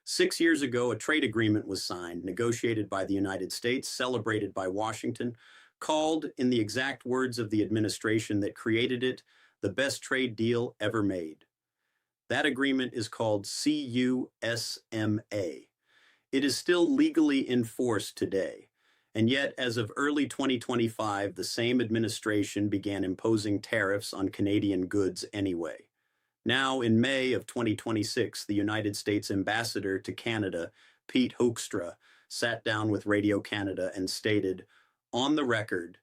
6 years ago, a trade agreement was signed, negotiated by the United States, celebrated by Washington, called, in the exact words of the administration that created it, the best trade deal ever made. That agreement is called CUSMA. It is still legally enforced today. And yet, as of early 2025, the same administration began imposing tariffs on Canadian goods anyway. Now, in May of 2026, the United States Ambassador to Canada, Pete Hoekstra, sat down with Radio Canada and stated, on the record,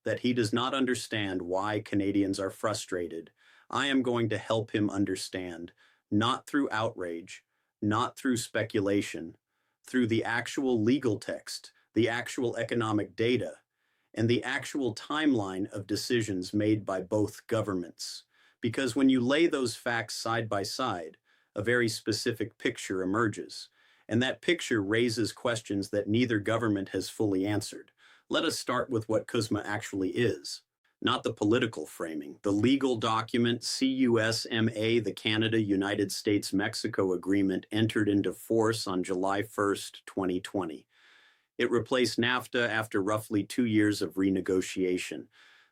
that he does not understand why Canadians are frustrated. I am going to help him understand, not through outrage, not through speculation, through the actual legal text, the actual economic data, and the actual timeline of decisions made by both governments. Because when you lay those facts side by side, a very specific picture emerges, and that picture raises questions that neither government has fully answered. Let us start with what CUSMA actually is. Not the political framing. The legal document CUSMA, the Canada-United States-Mexico Agreement, entered into force on July 1st, 2020. It replaced NAFTA after roughly 2 years of renegotiation.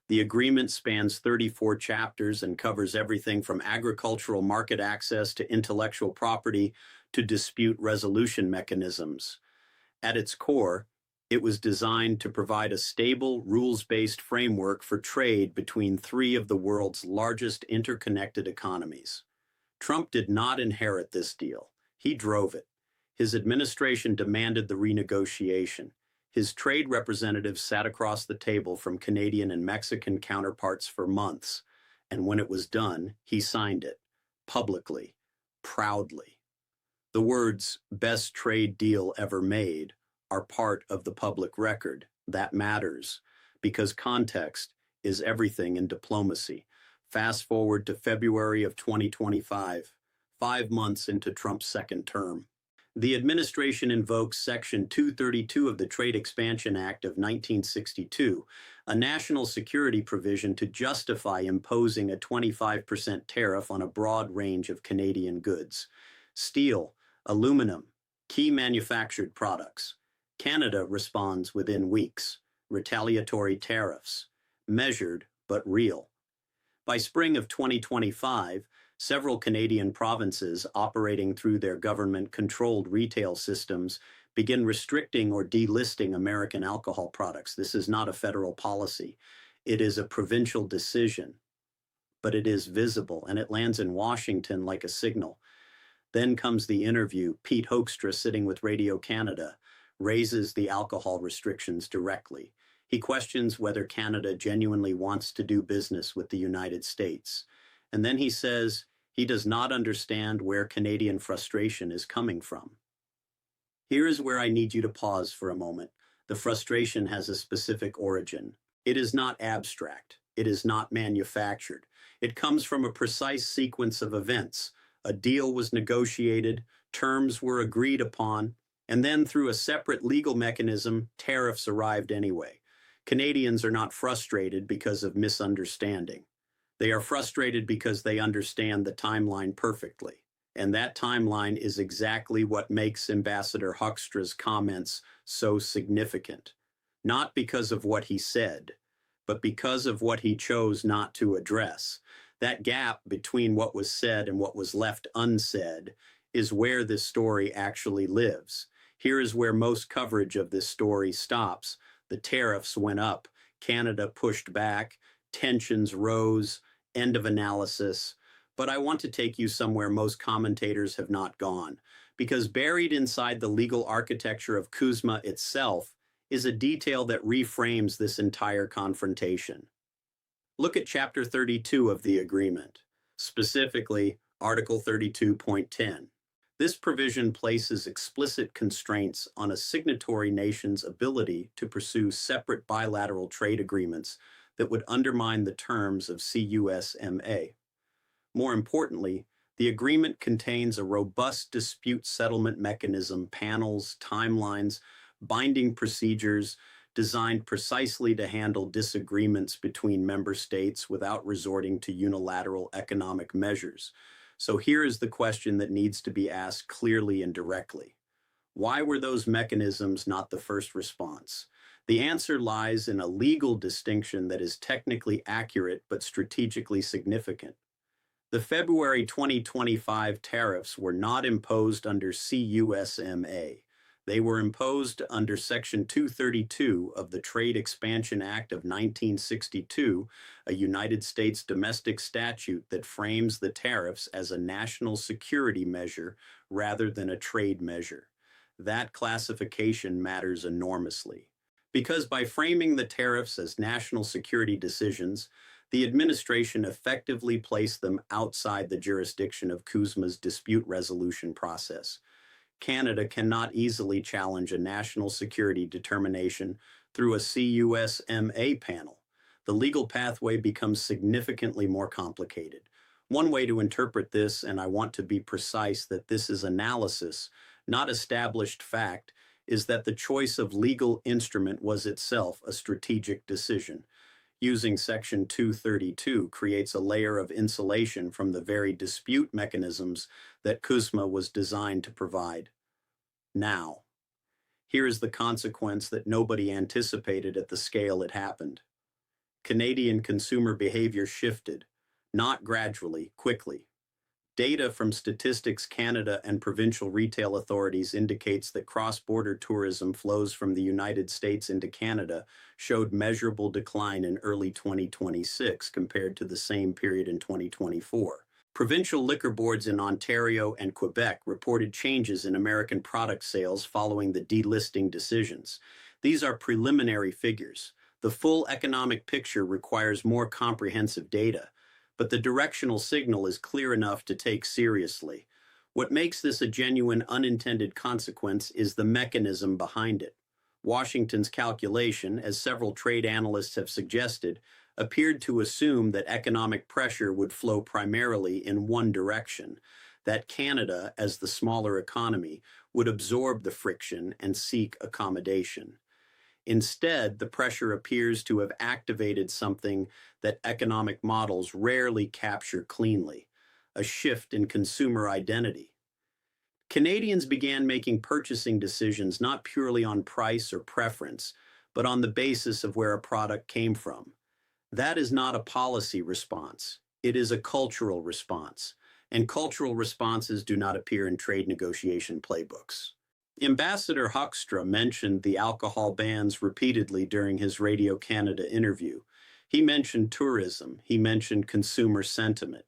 The agreement spans 34 chapters and covers everything from agricultural market access to intellectual property to dispute resolution mechanisms. At its core, it was designed to provide a stable, rules-based framework for trade between three of the world's largest interconnected economies. Trump did not inherit this deal. He drove it. His administration demanded the renegotiation. His trade representatives sat across the table from Canadian and Mexican counterparts for months, and when it was done, he signed it, publicly, proudly. The words, "best trade deal ever made," are part of the public record. That matters, because context is everything in diplomacy. Fast forward to February of 2025, 5 months into Trump's second term. The administration invokes Section 232 of the Trade Expansion Act of 1962, a national security provision to justify imposing a 25% tariff on a broad range of Canadian goods. Steel, aluminum, key manufactured products. Canada responds within weeks. Retaliatory tariffs. Measured but real. By spring of 2025, several Canadian provinces operating through their government-controlled retail systems begin restricting or delisting American alcohol products. This is not a federal policy. It is a provincial decision, but it is visible, and it lands in Washington like a signal. Then comes the interview. Pete Hoekstra, sitting with Radio Canada, raises the alcohol restrictions directly. He questions whether Canada genuinely wants to do business with the United States. And then he says he does not understand where Canadian frustration is coming from. Here is where I need you to pause for a moment. The frustration has a specific origin. It is not abstract. It is not manufactured. It comes from a precise sequence of events. A deal was negotiated, terms were agreed upon, and then through a separate legal mechanism, tariffs arrived anyway. Canadians are not frustrated because of misunderstanding. They are frustrated because they understand the timeline perfectly. And that timeline is exactly what makes Ambassador Hoekstra's comments so significant. Not because of what he said, but because of what he chose not to address. That gap between what was said and what was left unsaid is where this story actually lives. Here is where most coverage of this story stops. The tariffs went up, Canada pushed back, tensions rose, end of analysis. But I want to take you somewhere most commentators have not gone, because buried inside the legal architecture of CUSMA itself is a detail that reframes this entire confrontation. Look at Chapter 32 of the agreement, specifically Article 32.10. This provision places explicit constraints on a signatory nation's ability to pursue separate bilateral trade agreements that would undermine the terms of CUSMA. More importantly, the agreement contains a robust dispute settlement mechanism, panels, timelines, binding procedures designed precisely to handle disagreements between member states without resorting to unilateral economic measures. So here is the question that needs to be asked clearly and directly. Why were those mechanisms not the first response? The answer lies in a legal distinction that is technically accurate but strategically significant. The February 2025 tariffs were not imposed under CUSMA. They were imposed under Section 232 of the Trade Expansion Act of 1962, a United States domestic statute that frames the tariffs as a national security measure rather than a trade measure. That classification matters enormously. Because by framing the tariffs as national security decisions, the administration effectively placed them outside the jurisdiction of CUSMA's dispute resolution process. Canada cannot easily challenge a national security determination through a CUSMA panel. The legal pathway becomes significantly more complicated. One way to interpret this, and I want to be precise that this is analysis, not established fact, is that the choice of legal instrument was itself a strategic decision. Using Section 232 creates a layer of insulation from the very dispute mechanisms that CUSMA was designed to provide. Now, here is the consequence that nobody anticipated at the scale it happened. Canadian consumer behavior shifted, not gradually, quickly. Data from Statistics Canada and provincial retail authorities indicates that cross-border tourism flows from the United States into Canada showed measurable decline in early 2026 compared to the same period in 2024. Provincial liquor boards in Ontario and Quebec reported changes in American product sales following the delisting decisions. These are preliminary figures. The full economic picture requires more comprehensive data, but the directional signal is clear enough to take seriously. What makes this a genuine unintended consequence is the mechanism behind it. Washington's calculation, as several trade analysts have suggested, appeared to assume that economic pressure would flow primarily in one direction, that Canada, as the smaller economy, would absorb the friction and seek accommodation. Instead, the pressure appears to have activated something that economic models rarely capture cleanly, a shift in consumer identity. Canadians began making purchasing decisions not purely on price or preference, but on the basis of where a product came from. That is not a policy response. It is a cultural response, and cultural responses do not appear in trade negotiation playbooks. Ambassador Hoekstra mentioned the alcohol bans repeatedly during his Radio Canada interview. He mentioned tourism. He mentioned consumer sentiment.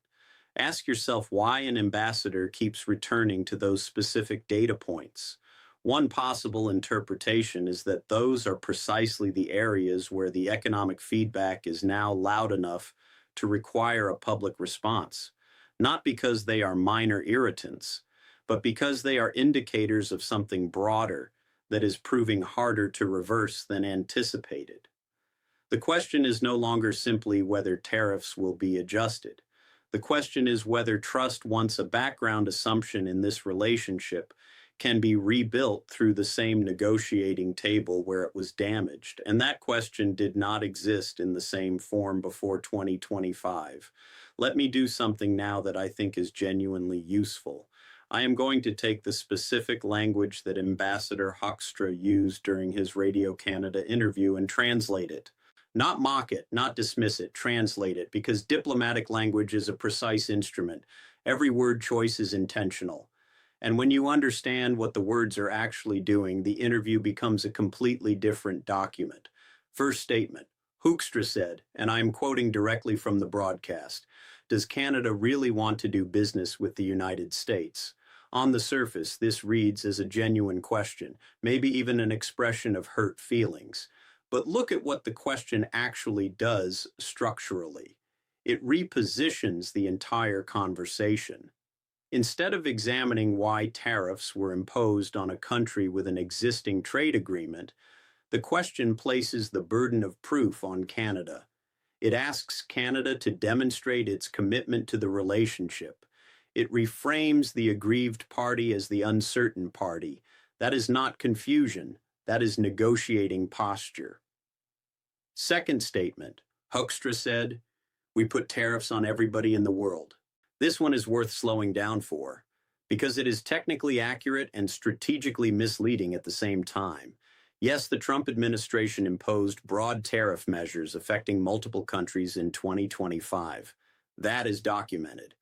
Ask yourself why an ambassador keeps returning to those specific data points. One possible interpretation is that those are precisely the areas where the economic feedback is now loud enough to require a public response, not because they are minor irritants, but because they are indicators of something broader that is proving harder to reverse than anticipated. The question is no longer simply whether tariffs will be adjusted. The question is whether trust, once a background assumption in this relationship, can be rebuilt through the same negotiating table where it was damaged. And that question did not exist in the same form before 2025. Let me do something now that I think is genuinely useful. I am going to take the specific language that Ambassador Hoekstra used during his Radio Canada interview and translate it. Not mock it, not dismiss it, translate it, because diplomatic language is a precise instrument. Every word choice is intentional. And when you understand what the words are actually doing, the interview becomes a completely different document. First statement, Hoekstra said, and I am quoting directly from the broadcast, "Does Canada really want to do business with the United States?" On the surface, this reads as a genuine question, maybe even an expression of hurt feelings. But look at what the question actually does structurally. It repositions the entire conversation. Instead of examining why tariffs were imposed on a country with an existing trade agreement, the question places the burden of proof on Canada. It asks Canada to demonstrate its commitment to the relationship. It reframes the aggrieved party as the uncertain party. That is not confusion. That is negotiating posture. Second statement, Hoekstra said, "We put tariffs on everybody in the world." This one is worth slowing down for, because it is technically accurate and strategically misleading at the same time. Yes, the Trump administration imposed broad tariff measures affecting multiple countries in 2025. That is documented.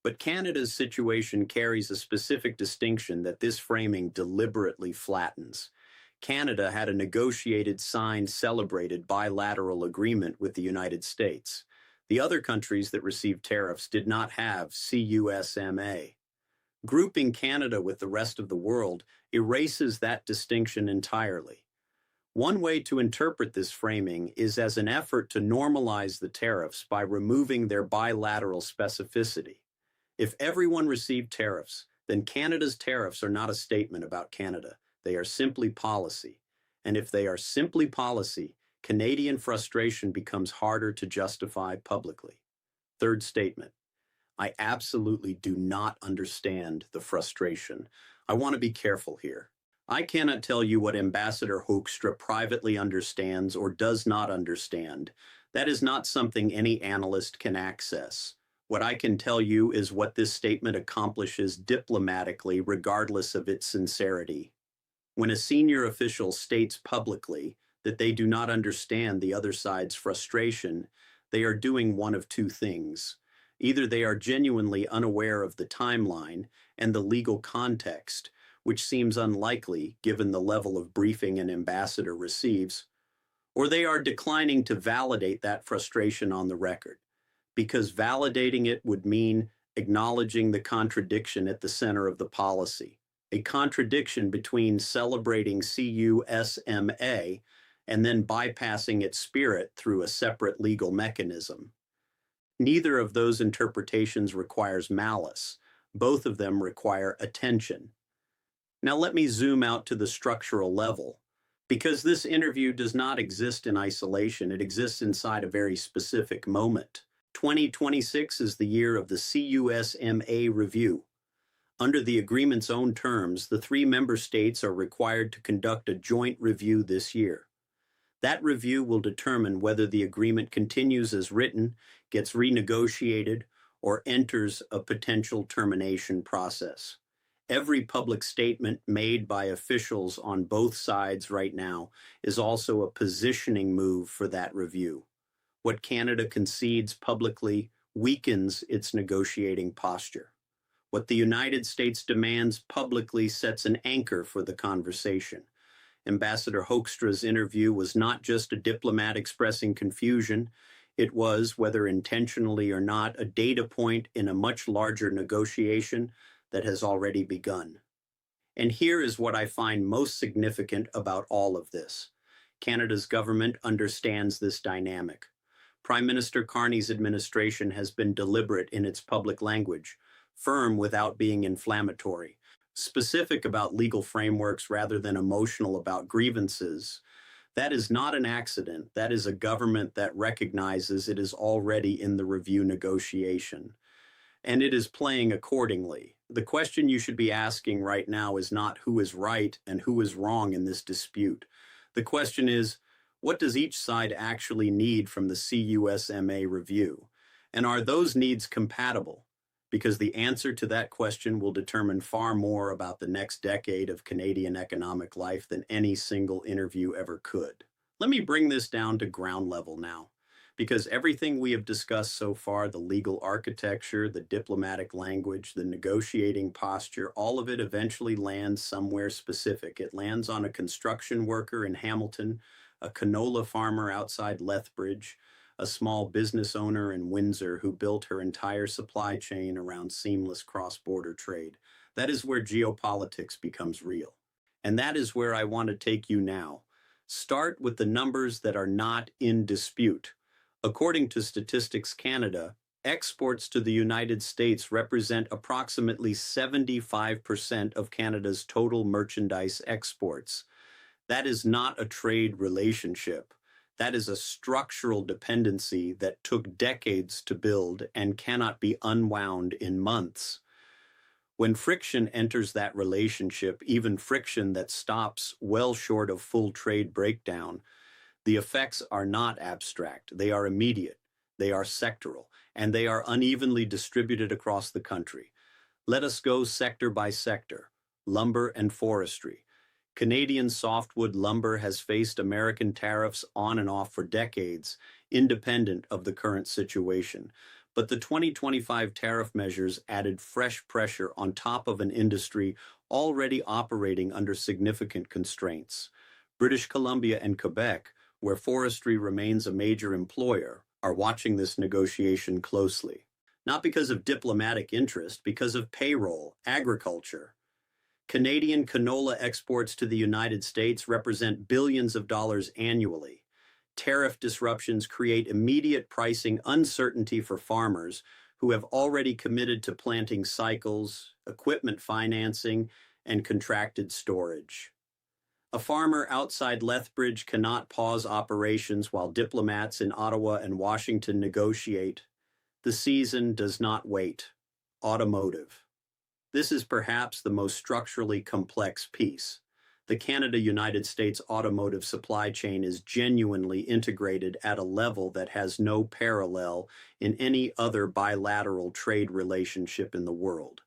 But Canada's situation carries a specific distinction that this framing deliberately flattens. Canada had a negotiated, signed, celebrated bilateral agreement with the United States. The other countries that received tariffs did not have CUSMA. Grouping Canada with the rest of the world erases that distinction entirely. One way to interpret this framing is as an effort to normalize the tariffs by removing their bilateral specificity. If everyone received tariffs, then Canada's tariffs are not a statement about Canada. They are simply policy. And if they are simply policy, Canadian frustration becomes harder to justify publicly. Third statement. I absolutely do not understand the frustration. I want to be careful here. I cannot tell you what Ambassador Hoekstra privately understands or does not understand. That is not something any analyst can access. What I can tell you is what this statement accomplishes diplomatically, regardless of its sincerity. When a senior official states publicly that they do not understand the other side's frustration, they are doing one of two things. Either they are genuinely unaware of the timeline and the legal context, which seems unlikely given the level of briefing an ambassador receives, or they are declining to validate that frustration on the record, because validating it would mean acknowledging the contradiction at the center of the policy, a contradiction between celebrating CUSMA and then bypassing its spirit through a separate legal mechanism. Neither of those interpretations requires malice. Both of them require attention. Now let me zoom out to the structural level. Because this interview does not exist in isolation, it exists inside a very specific moment. 2026 is the year of the CUSMA review. Under the agreement's own terms, the 3 member states are required to conduct a joint review this year. That review will determine whether the agreement continues as written, gets renegotiated, or enters a potential termination process. Every public statement made by officials on both sides right now is also a positioning move for that review. What Canada concedes publicly weakens its negotiating posture. What the United States demands publicly sets an anchor for the conversation. Ambassador Hoekstra's interview was not just a diplomat expressing confusion. It was, whether intentionally or not, a data point in a much larger negotiation that has already begun. And here is what I find most significant about all of this. Canada's government understands this dynamic. Prime Minister Carney's administration has been deliberate in its public language, firm without being inflammatory, specific about legal frameworks rather than emotional about grievances. That is not an accident. That is a government that recognizes it is already in the review negotiation, and it is playing accordingly. The question you should be asking right now is not who is right and who is wrong in this dispute. The question is, what does each side actually need from the CUSMA review? And are those needs compatible? Because the answer to that question will determine far more about the next decade of Canadian economic life than any single interview ever could. Let me bring this down to ground level now, because everything we have discussed so far, the legal architecture, the diplomatic language, the negotiating posture, all of it eventually lands somewhere specific. It lands on a construction worker in Hamilton, a canola farmer outside Lethbridge, a small business owner in Windsor who built her entire supply chain around seamless cross-border trade. That is where geopolitics becomes real. And that is where I want to take you now. Start with the numbers that are not in dispute. According to Statistics Canada, exports to the United States represent approximately 75% of Canada's total merchandise exports. That is not a trade relationship. That is a structural dependency that took decades to build and cannot be unwound in months. When friction enters that relationship, even friction that stops well short of full trade breakdown, the effects are not abstract, they are immediate. They are sectoral, and they are unevenly distributed across the country. Let us go sector by sector. Lumber and forestry. Canadian softwood lumber has faced American tariffs on and off for decades, independent of the current situation. But the 2025 tariff measures added fresh pressure on top of an industry already operating under significant constraints. British Columbia and Quebec, where forestry remains a major employer, are watching this negotiation closely. Not because of diplomatic interest, because of payroll, agriculture. Canadian canola exports to the United States represent billions of dollars annually. Tariff disruptions create immediate pricing uncertainty for farmers who have already committed to planting cycles, equipment financing, and contracted storage. A farmer outside Lethbridge cannot pause operations while diplomats in Ottawa and Washington negotiate. The season does not wait. Automotive. This is perhaps the most structurally complex piece. The Canada-United States automotive supply chain is genuinely integrated at a level that has no parallel in any other bilateral trade relationship in the world.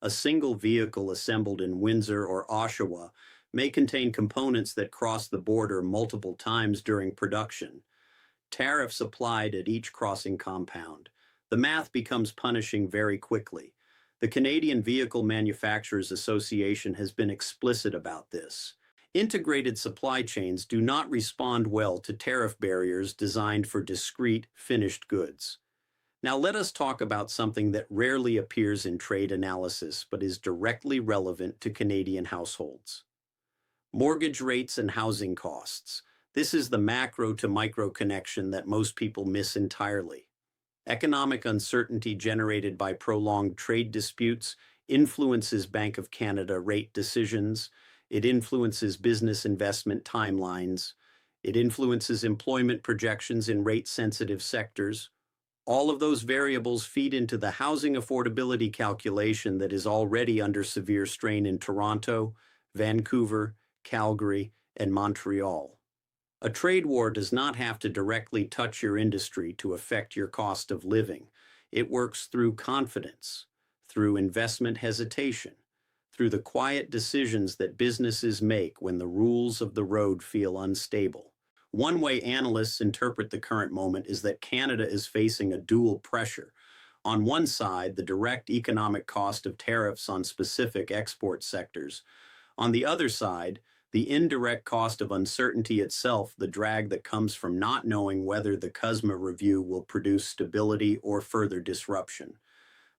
A single vehicle assembled in Windsor or Oshawa may contain components that cross the border multiple times during production. Tariffs applied at each crossing compound. The math becomes punishing very quickly. The Canadian Vehicle Manufacturers Association has been explicit about this. Integrated supply chains do not respond well to tariff barriers designed for discrete, finished goods. Now let us talk about something that rarely appears in trade analysis but is directly relevant to Canadian households. Mortgage rates and housing costs. This is the macro to micro connection that most people miss entirely. Economic uncertainty generated by prolonged trade disputes influences Bank of Canada rate decisions. It influences business investment timelines. It influences employment projections in rate-sensitive sectors. All of those variables feed into the housing affordability calculation that is already under severe strain in Toronto, Vancouver, Calgary, and Montreal. A trade war does not have to directly touch your industry to affect your cost of living. It works through confidence, through investment hesitation, through the quiet decisions that businesses make when the rules of the road feel unstable. One way analysts interpret the current moment is that Canada is facing a dual pressure. On one side, the direct economic cost of tariffs on specific export sectors. On the other side, the indirect cost of uncertainty itself, the drag that comes from not knowing whether the CUSMA review will produce stability or further disruption.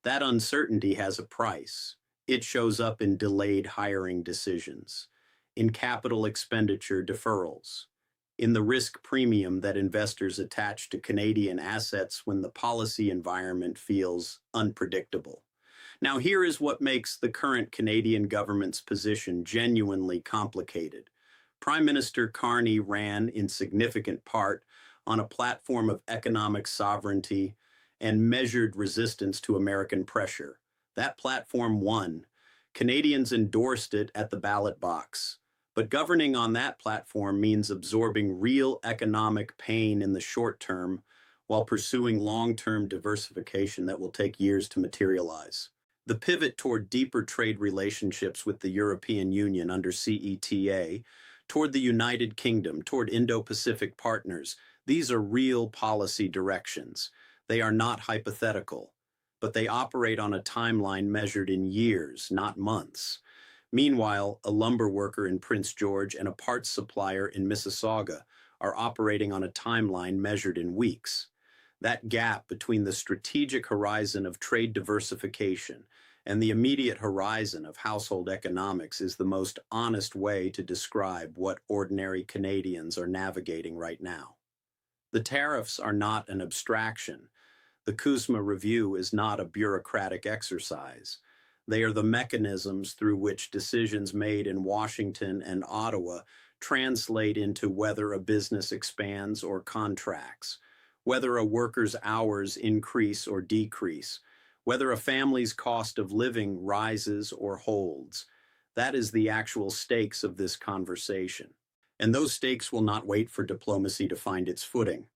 That uncertainty has a price. It shows up in delayed hiring decisions, in capital expenditure deferrals, in the risk premium that investors attach to Canadian assets when the policy environment feels unpredictable. Now, here is what makes the current Canadian government's position genuinely complicated. Prime Minister Carney ran in significant part on a platform of economic sovereignty and measured resistance to American pressure. That platform won. Canadians endorsed it at the ballot box. But governing on that platform means absorbing real economic pain in the short term while pursuing long-term diversification that will take years to materialize. The pivot toward deeper trade relationships with the European Union under CETA, toward the United Kingdom, toward Indo-Pacific partners, these are real policy directions. They are not hypothetical, but they operate on a timeline measured in years, not months. Meanwhile, a lumber worker in Prince George and a parts supplier in Mississauga are operating on a timeline measured in weeks. That gap between the strategic horizon of trade diversification and the immediate horizon of household economics is the most honest way to describe what ordinary Canadians are navigating right now. The tariffs are not an abstraction. The CUSMA review is not a bureaucratic exercise. They are the mechanisms through which decisions made in Washington and Ottawa translate into whether a business expands or contracts, whether a worker's hours increase or decrease, whether a family's cost of living rises or holds. That is the actual stakes of this conversation. And those stakes will not wait for diplomacy to find its footing.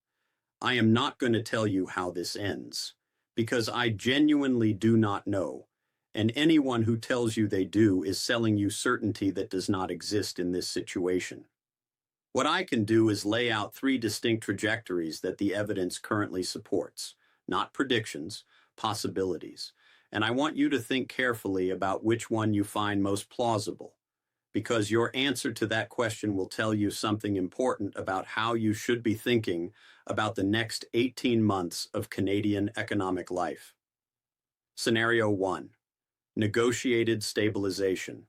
I am not going to tell you how this ends, because I genuinely do not know, and anyone who tells you they do is selling you certainty that does not exist in this situation. What I can do is lay out three distinct trajectories that the evidence currently supports, not predictions, possibilities. And I want you to think carefully about which one you find most plausible, because your answer to that question will tell you something important about how you should be thinking about the next 18 months of Canadian economic life. Scenario 1. Negotiated stabilization.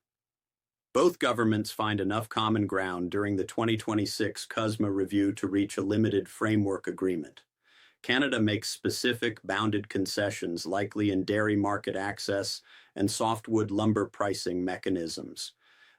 Both governments find enough common ground during the 2026 CUSMA review to reach a limited framework agreement. Canada makes specific bounded concessions, likely in dairy market access and softwood lumber pricing mechanisms.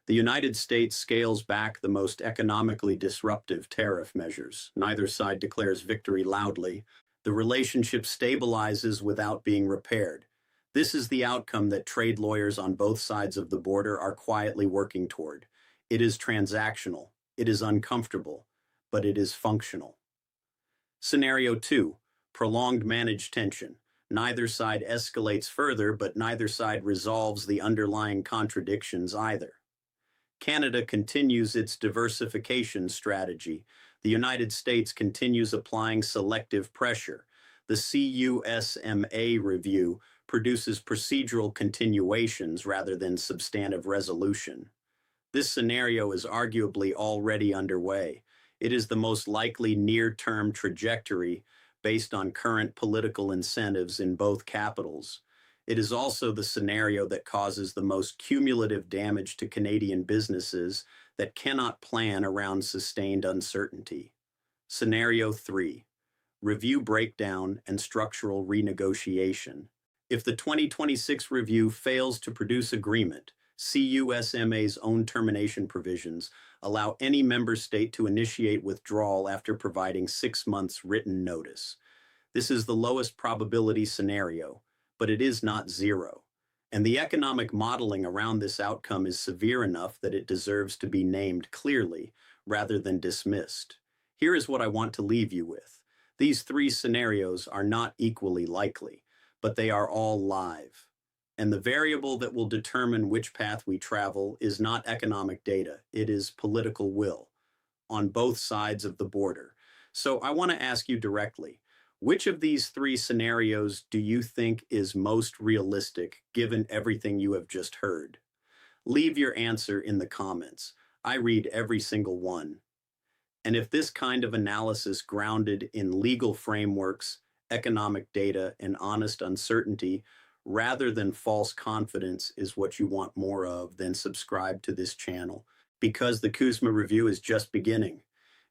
The United States scales back the most economically disruptive tariff measures. Neither side declares victory loudly. The relationship stabilizes without being repaired. This is the outcome that trade lawyers on both sides of the border are quietly working toward. It is transactional, it is uncomfortable, but it is functional. Scenario 2. Prolonged managed tension. Neither side escalates further, but neither side resolves the underlying contradictions either. Canada continues its diversification strategy. The United States continues applying selective pressure. The CUSMA review produces procedural continuations rather than substantive resolution. This scenario is arguably already underway. It is the most likely near-term trajectory based on current political incentives in both capitals. It is also the scenario that causes the most cumulative damage to Canadian businesses that cannot plan around sustained uncertainty. Scenario 3. Review breakdown and structural renegotiation. If the 2026 review fails to produce agreement, CUSMA's own termination provisions allow any member state to initiate withdrawal after providing 6 months written notice. This is the lowest probability scenario, but it is not zero. And the economic modeling around this outcome is severe enough that it deserves to be named clearly rather than dismissed. Here is what I want to leave you with. These three scenarios are not equally likely, but they are all live. And the variable that will determine which path we travel is not economic data, it is political will on both sides of the border. So I want to ask you directly, which of these three scenarios do you think is most realistic given everything you have just heard? Leave your answer in the comments. I read every single one. And if this kind of analysis grounded in legal frameworks, economic data, and honest uncertainty, rather than false confidence, is what you want more of, then subscribe to this channel, because the CUSMA review is just beginning,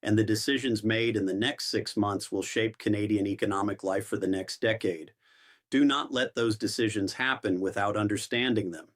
and the decisions made in the next 6 months will shape Canadian economic life for the next decade. Do not let those decisions happen without understanding them.